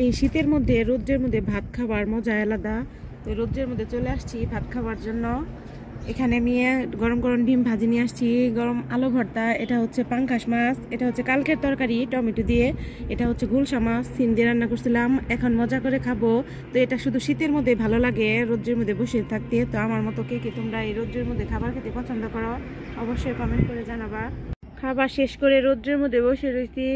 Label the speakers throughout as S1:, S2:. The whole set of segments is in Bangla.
S1: এই শীতের মধ্যে রৌদ্রের মধ্যে ভাত খাবার মজা আলাদা। তো রৌদ্রের মধ্যে চলে আসছি ভাত খাবার জন্য। এখানে আমি গরম গরম ডিম ভাজি নিয়ে আসছি, গরম আলু ভর্তা, এটা হচ্ছে পাঙ্গাস মাছ, এটা হচ্ছে কালকের তরকারি টমেটো দিয়ে, এটা হচ্ছে গুলশা মাছ সিম দিয়ে রান্না করছিলাম। এখন মজা করে খাবো। তো এটা শুধু শীতের মধ্যে ভালো লাগে রৌদ্রের মধ্যে বসে থাকতে। তো আমার মতো কে কে তোমরা এই রৌদ্রের মধ্যে খাবার খেতে পছন্দ করো অবশ্যই কমেন্ট করে জানাবা। খাবার শেষ করে রৌদ্রের মধ্যে বসে রয়েছি,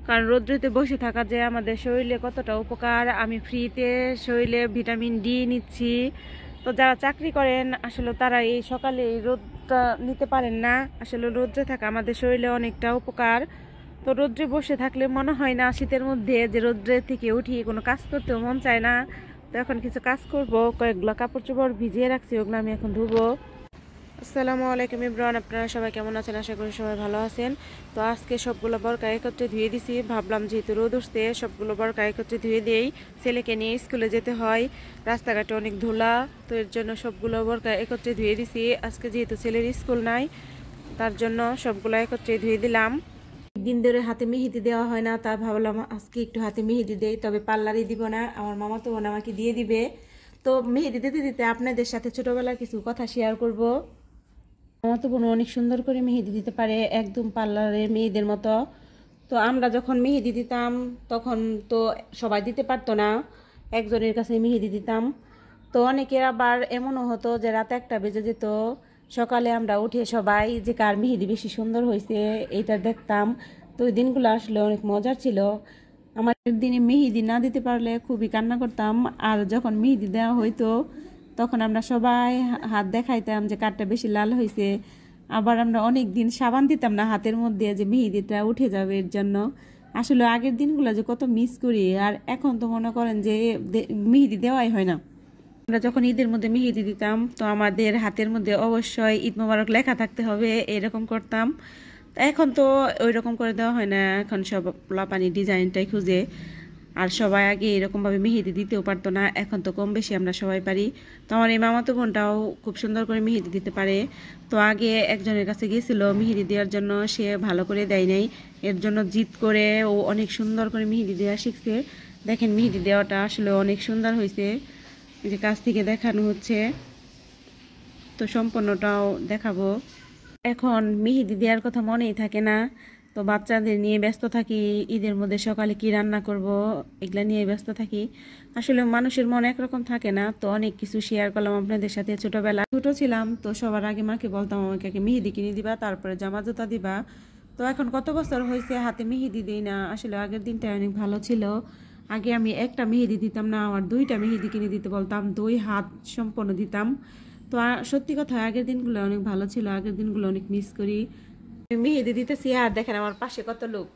S1: কারণ রৌদ্রতে বসে থাকা যে আমাদের শরীরে কতটা উপকার। আমি ফ্রিতে শরীরে ভিটামিন ডি নিচ্ছি। তো যারা চাকরি করেন আসলে তারা এই সকালে এই রোদটা নিতে পারেন না। আসলে রৌদ্রে থাকা আমাদের শরীরে অনেকটা উপকার। তো রৌদ্রে বসে থাকলে মনে হয় না শীতের মধ্যে যে রৌদ্রে থেকে উঠি কোনো কাজ করতেও মন চায় না। তো এখন কিছু কাজ করব, কয়েকগুলো কাপড় চোপড় ভিজিয়ে রাখছি, ওগুলো আমি এখন ধুবো। আসসালামু আলাইকুম ইব্রান, আপনারা সবাই কেমন আছেন? আশা করি সবাই ভালো আছেন। তো আজকে সবগুলো বরকা একত্রে ধুয়ে দিছি। ভাবলাম যেহেতু রোদ উঠছে সবগুলো বরকা একত্রে ধুয়ে দিই, ছেলেকে নিয়ে স্কুলে যেতে হয়, রাস্তাঘাটে অনেক ধুলা। তো এর জন্য সবগুলো বরকা একত্রে ধুয়ে দিছি। আজকে যেহেতু ছেলের স্কুল নাই তার জন্য সবগুলো একত্রে ধুয়ে দিলাম। দিন ধরে হাতে মেহেদি দেওয়া হয় না, তা ভাবলাম আজকে একটু হাতে মেহেদি দেই, তবে পার্লারে দিব না, আমার মামা তো বোন আমাকে দিয়ে দিবে। তো মেহেদি দিতে দিতে আপনাদের সাথে ছোটবেলার কিছু কথা শেয়ার করব। আমার তো বোন অনেক সুন্দর করে মেহেদি দিতে পারে, একদম পার্লারের মেয়েদের মতো। তো আমরা যখন মেহেদি দিতাম তখন তো সবাই দিতে পারতো না, একজনের কাছে মেহেদি দিতাম। তো অনেকের আবার এমনও হতো যে রাতে 1টা বেজে যেত, সকালে আমরা উঠে সবাই যে কার মেহেদি বেশি সুন্দর হয়েছে এইটা দেখতাম। তো ওই দিনগুলো আসলে অনেক মজার ছিল। আমার দিনে মেহেদি না দিতে পারলে খুবই কান্না করতাম, আর যখন মেহেদি দেওয়া হইতো তখন আমরা সবাই হাত দেখাইতাম যে কারটা বেশি লাল হয়েছে। আবার আমরা অনেক দিন সাবান দিতাম না হাতের মধ্যে যে মেহেদিটা উঠে যাবে এর জন্য। আসলে আগের দিনগুলো যে কত মিস করি, আর এখন তো মনে করেন যে মেহেদি দেওয়াই হয় না। আমরা যখন ঈদের মধ্যে মেহেদি দিতাম তো আমাদের হাতের মধ্যে অবশ্যই ঈদ মোবারক লেখা থাকতে হবে, এরকম করতাম। এখন তো ওই রকম করে দেওয়া হয় না, এখন সব লাপানি ডিজাইনটাই খুঁজে। আর সবাই আগে এরকমভাবে মেহেদি দিতেও পারতো না, এখন তো কম বেশি আমরা সবাই পারি। তো আমার এই মামাতো বোনটাও খুব সুন্দর করে মেহেদি দিতে পারে। তো আগে একজনের কাছে গিয়েছিল মেহেদি দেওয়ার জন্য, সে ভালো করে দেয় নাই, এর জন্য জিদ করে ও অনেক সুন্দর করে মেহেদি দেওয়া শিখছে। দেখেন মেহেদি দেওয়াটা আসলে অনেক সুন্দর হয়েছে, যে কাছ থেকে দেখানো হচ্ছে। তো সম্পূর্ণটাও দেখাবো। এখন মেহেদি দেওয়ার কথা মনেই থাকে না, তো বাচ্চাদের নিয়ে ব্যস্ত থাকি, ঈদের মধ্যে সকালে কি রান্না করব এগুলা নিয়ে ব্যস্ত থাকি। আসলে মানুষের মন একরকম থাকে না। তো অনেক কিছু শেয়ার করলাম আপনাদের সাথে। ছোটবেলা ছোট ছিলাম তো সবার আগে মাকে বলতাম আমাকে মেহেদি কিনে দিবা, তারপরে জামা জুতা দিবা। তো এখন কত বছর হয়েছে হাতে মেহেদি দিই না। আসলে আগের দিনটা অনেক ভালো ছিল। আগে আমি একটা মেহেদি দিতাম না, আমার 2টা মেহেদি কিনে দিতে বলতাম, 2 হাত সম্পূর্ণ দিতাম। তো সত্যি কথা আগের দিনগুলো অনেক ভালো ছিল, আগের দিনগুলো অনেক মিস করি। মেহেদি দিতেছি আর দেখেন আমার পাশে কত লোক,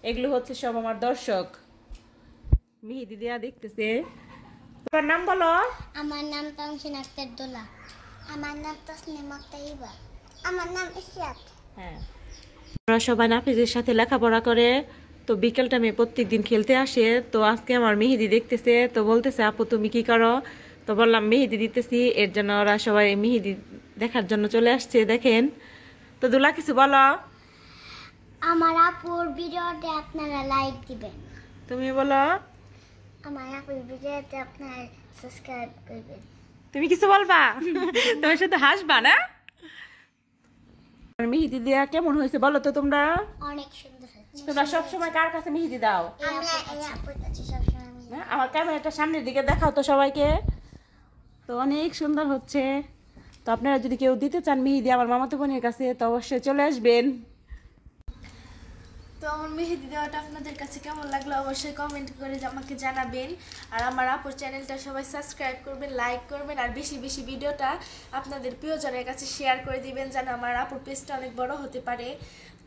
S1: এগুলো হচ্ছে সব আমার দর্শক, মেহেদি দেয়া দেখতেছে। তোমার নাম বলো?
S2: আমার নাম তামসিন আক্তার দোলা। আমার নাম তাসনিম আক্তার ইবা। আমার নাম ইসরাত।
S1: হ্যাঁ, আমরা সবাই নাফিজের সাথে লেখাপড়া করে। তো বিকেল টাইমে প্রত্যেকদিন খেলতে আসে। তো আজকে আমার মেহেদি দেখতেছে, তো বলতেছে আপু তুমি কি করো? তো বললাম মেহেদি দিতেছি, এর জন্য ওরা সবাই মেহেদি দেখার জন্য চলে আসছে। দেখেন তো দুলা কিছু বলো।
S2: আমার আপুর ভিডিওতে আপনারা লাইক দিবেন।
S1: তুমি বলো।
S2: আমার আপুর ভিডিওতে আপনারা সাবস্ক্রাইব করবেন।
S1: তুমি কিছু বলবা? তোমার সাথে হাসবা না? মেহেদি দেয়া কেমন হয়েছে বলো তো তোমরা?
S2: অনেক সুন্দর হয়েছে।
S1: তোমরা সবসময় কার কাছে মেহেদি দাও?
S2: আমরা এই আপুর কাছে সবসময়
S1: আমার ক্যামেরাটা সামনের দিকে দেখাও তো সবাইকে। তো অনেক সুন্দর হচ্ছে। তো আপনারা যদি কেউ দিতে চান মেহেদি আমার মামাতো বোনের কাছে তো অবশ্যই চলে আসবেন।
S3: তো আমার মেহেদি দেওয়াটা আপনাদের কাছে কেমন লাগলো অবশ্যই কমেন্ট করে আমাকে জানাবেন। আর আমার আপুর চ্যানেলটা সবাই সাবস্ক্রাইব করবেন, লাইক করবেন, আর বেশি বেশি ভিডিওটা আপনাদের প্রিয়জনের কাছে শেয়ার করে দিবেন যেন আমার আপুর পেজটা অনেক বড় হতে পারে।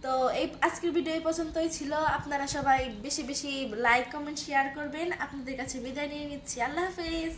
S3: তো এই আজকের ভিডিও এই পর্যন্তই ছিল। আপনারা সবাই বেশি বেশি লাইক কমেন্ট শেয়ার করবেন। আপনাদের কাছে বিদায় নিয়ে নিচ্ছি। আল্লাহ হাফেজ।